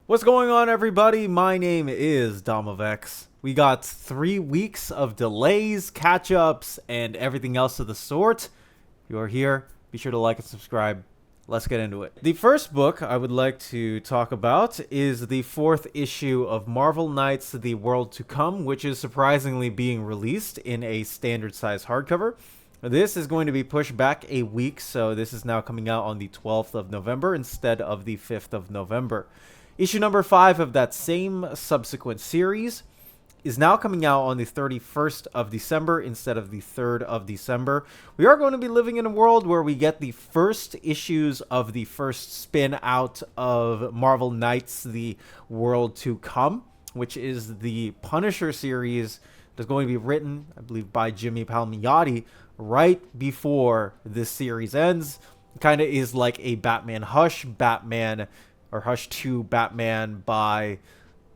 What's going on, everybody? My name is Domovex. We got 3 weeks of delays, catch-ups, and everything else of the sort. If you are here, be sure to like and subscribe. Let's get into it. The first book I would like to talk about is the 4th issue of Marvel Knights: The World to Come, which is surprisingly being released in a standard size hardcover. This is going to be pushed back a week, so this is now coming out on the 12th of November instead of the 5th of November. Issue number 5 of that same subsequent series is now coming out on the 31st of December instead of the 3rd of December. We are going to be living in a world where we get the first issues of the first spin out of Marvel Knights: The World to Come, which is the Punisher series that's going to be written, I believe, by Jimmy Palmiotti right before this series ends. It kind of is like a Batman Hush, or Hush 2 Batman by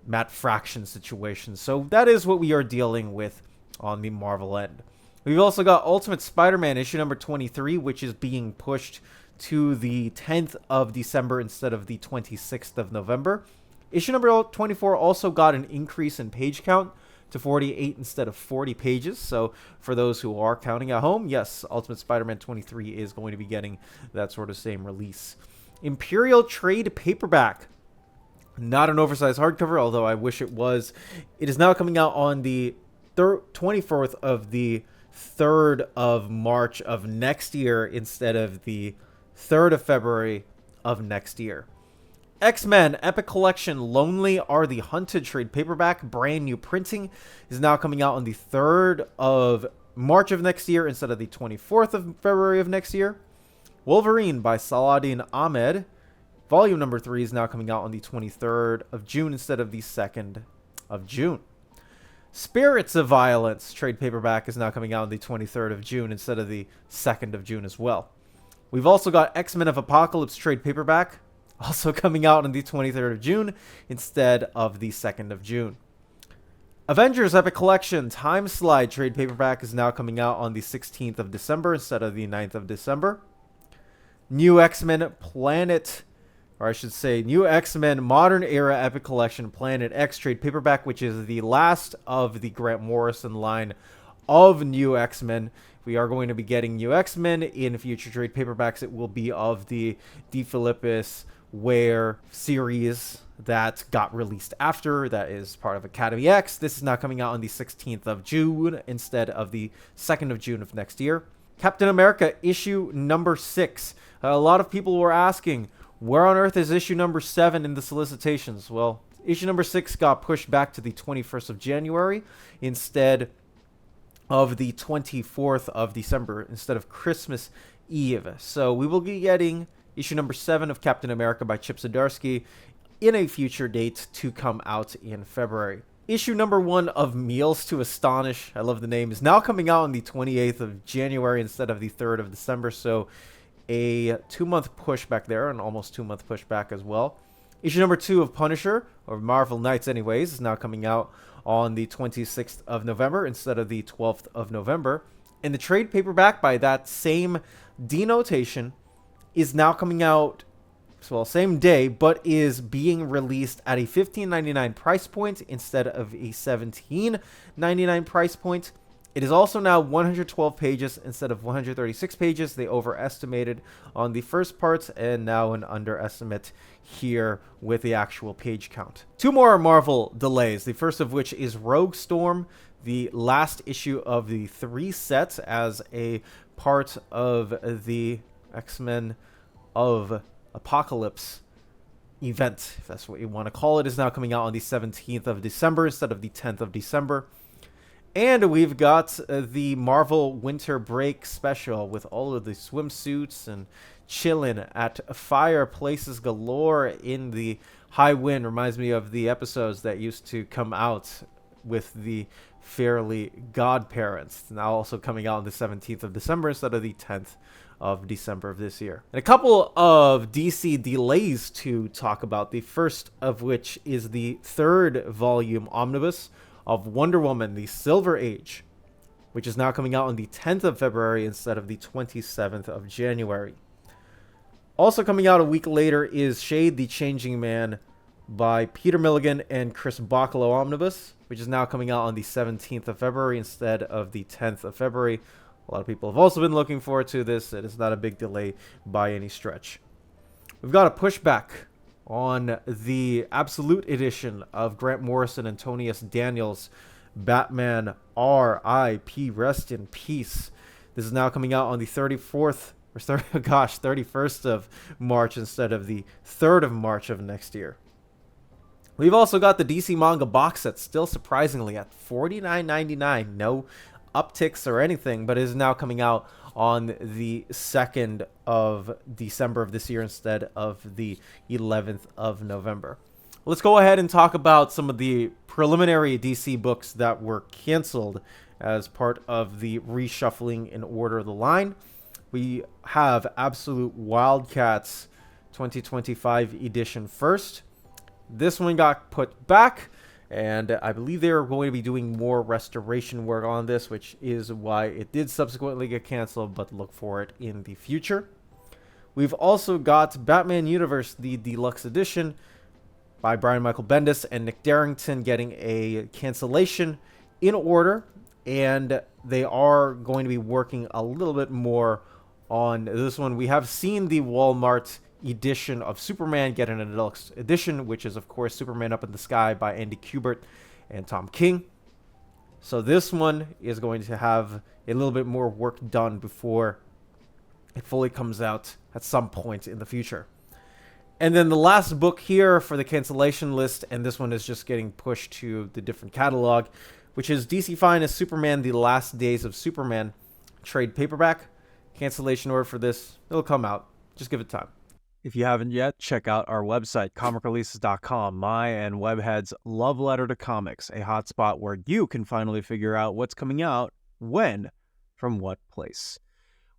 Matt Fraction situation. So that is what we are dealing with on the Marvel end. We've also got Ultimate Spider-Man issue number 23, which is being pushed to the 10th of December instead of the 26th of November. Issue number 24 also got an increase in page count to 48 instead of 40 pages. So for those who are counting at home, yes, Ultimate Spider-Man 23 is going to be getting that sort of same release. Imperial Trade Paperback. Not an oversized hardcover, although I wish it was. It is now coming out on the 24th of the 3rd of March of next year instead of the 3rd of February of next year. X-Men Epic Collection Lonely Are the Hunted trade paperback, brand new printing, is now coming out on the 3rd of March of next year instead of the 24th of February of next year. Wolverine by Saladin Ahmed, volume number 3, is now coming out on the 23rd of June instead of the 2nd of June. Spirits of Violence trade paperback is now coming out on the 23rd of June instead of the 2nd of June as well. We've also got X-Men of Apocalypse trade paperback, also coming out on the 23rd of June instead of the 2nd of June. Avengers Epic Collection Time Slide trade paperback is now coming out on the 16th of December instead of the 9th of December. New X-Men New X-Men Modern Era Epic Collection Planet X trade paperback, which is the last of the Grant Morrison line of New X-Men. We are going to be getting New X-Men in future trade paperbacks. It will be of the DeFilippis Ware series that got released after. That is part of Academy X. This is now coming out on the 16th of June instead of the 2nd of June of next year. Captain America issue number 6. A lot of people were asking, where on earth is issue number 7 in the solicitations? Well, issue number 6 got pushed back to the 21st of January instead of the 24th of December, instead of Christmas Eve. So we will be getting issue number 7 of Captain America by Chip Zdarsky in a future date to come out in February. Issue number 1 of Meals to Astonish, I love the name, is now coming out on the 28th of January instead of the 3rd of December. So a 2-month pushback there, an almost 2-month pushback as well. Issue number 2 of Punisher, or Marvel Knights anyways, is now coming out on the 26th of November instead of the 12th of November. And the trade paperback by that same denotation is now coming out, well, same day, but is being released at a $15.99 price point instead of a $17.99 price point. It is also now 112 pages instead of 136 pages. They overestimated on the first parts and now an underestimate here with the actual page count. 2 more Marvel delays, the first of which is Rogue Storm, the last issue of the 3 sets as a part of the X-Men of Apocalypse event, if that's what you want to call it, is now coming out on the 17th of December instead of the 10th of December. And we've got the Marvel Winter Break special with all of the swimsuits and chilling at fireplaces galore in the high wind. Reminds me of the episodes that used to come out with the Fairly Godparents. It's now also coming out on the 17th of December instead of the 10th of December of this year. And a couple of DC delays to talk about, the first of which is the 3rd volume omnibus of Wonder Woman, the Silver Age, which is now coming out on the 10th of February instead of the 27th of January. Also coming out a week later is Shade the Changing Man by Peter Milligan and Chris Bocolo Omnibus, which is now coming out on the 17th of February instead of the 10th of February. A lot of people have also been looking forward to this. It is not a big delay by any stretch. We've got a pushback on the Absolute Edition of Grant Morrison and Tony Daniels' Batman R.I.P. Rest in Peace. This is now coming out on the 31st of March instead of the 3rd of March of next year. We've also got the DC manga box set, still surprisingly at $49.99. No upticks or anything, but it is now coming out on the 2nd of December of this year instead of the 11th of November. Let's go ahead and talk about some of the preliminary DC books that were canceled as part of the reshuffling in order of the line. We have Absolute Wildcats 2025 edition first. This one got put back, and I believe they are going to be doing more restoration work on this, which is why it did subsequently get canceled, but look for it in the future. We've also got Batman Universe, the Deluxe Edition by Brian Michael Bendis and Nick Darrington, getting a cancellation in order, and they are going to be working a little bit more on this one. We have seen the Walmart edition of Superman get an deluxe edition, which is of course Superman Up in the Sky by Andy Kubert and Tom King. So this one is going to have a little bit more work done before it fully comes out at some point in the future. And then the last book here for the cancellation list, and this one is just getting pushed to the different catalog, which is DC Finest Superman The Last Days of Superman trade paperback. Cancellation order for this, it'll come out. Just give it time. If you haven't yet, check out our website, comicreleases.com, my and Webhead's love letter to comics, a hotspot where you can finally figure out what's coming out, when, from what place.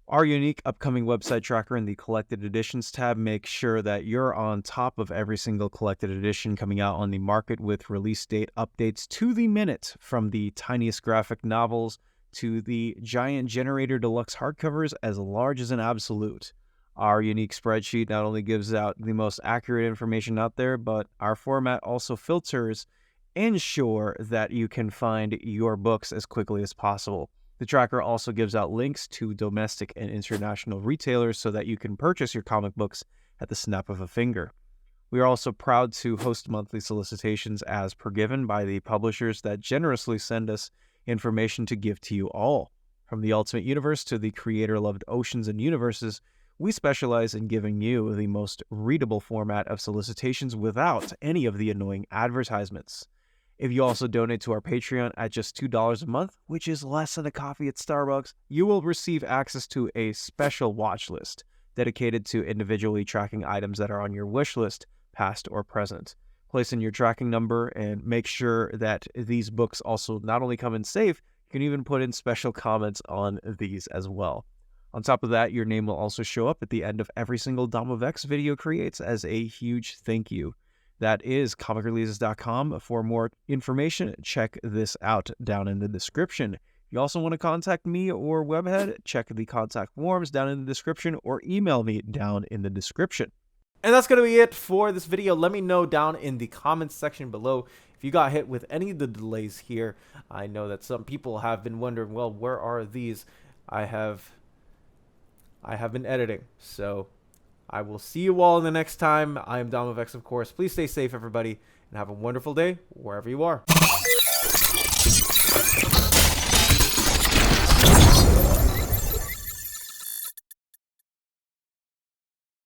Our unique upcoming website tracker in the Collected Editions tab makes sure that you're on top of every single collected edition coming out on the market with release date updates to the minute, from the tiniest graphic novels to the giant Generator Deluxe hardcovers as large as an Absolute. Our unique spreadsheet not only gives out the most accurate information out there, but our format also filters and ensure that you can find your books as quickly as possible. The tracker also gives out links to domestic and international retailers so that you can purchase your comic books at the snap of a finger. We are also proud to host monthly solicitations as per given by the publishers that generously send us information to give to you all. From the Ultimate Universe to the creator-loved Oceans and Universes, we specialize in giving you the most readable format of solicitations without any of the annoying advertisements. If you also donate to our Patreon at just $2 a month, which is less than a coffee at Starbucks, you will receive access to a special watch list dedicated to individually tracking items that are on your wish list, past or present. Place in your tracking number and make sure that these books also not only come in safe, you can even put in special comments on these as well. On top of that, your name will also show up at the end of every single Dom of X video creates as a huge thank you. That is comicreleases.com. For more information, check this out down in the description. If you also want to contact me or Webhead, check the contact forms down in the description or email me down in the description. And that's going to be it for this video. Let me know down in the comments section below if you got hit with any of the delays here. I know that some people have been wondering, well, where are these? I have been editing, so I will see you all in the next time. I am Dom of X, of course. Please stay safe, everybody, and have a wonderful day wherever you are.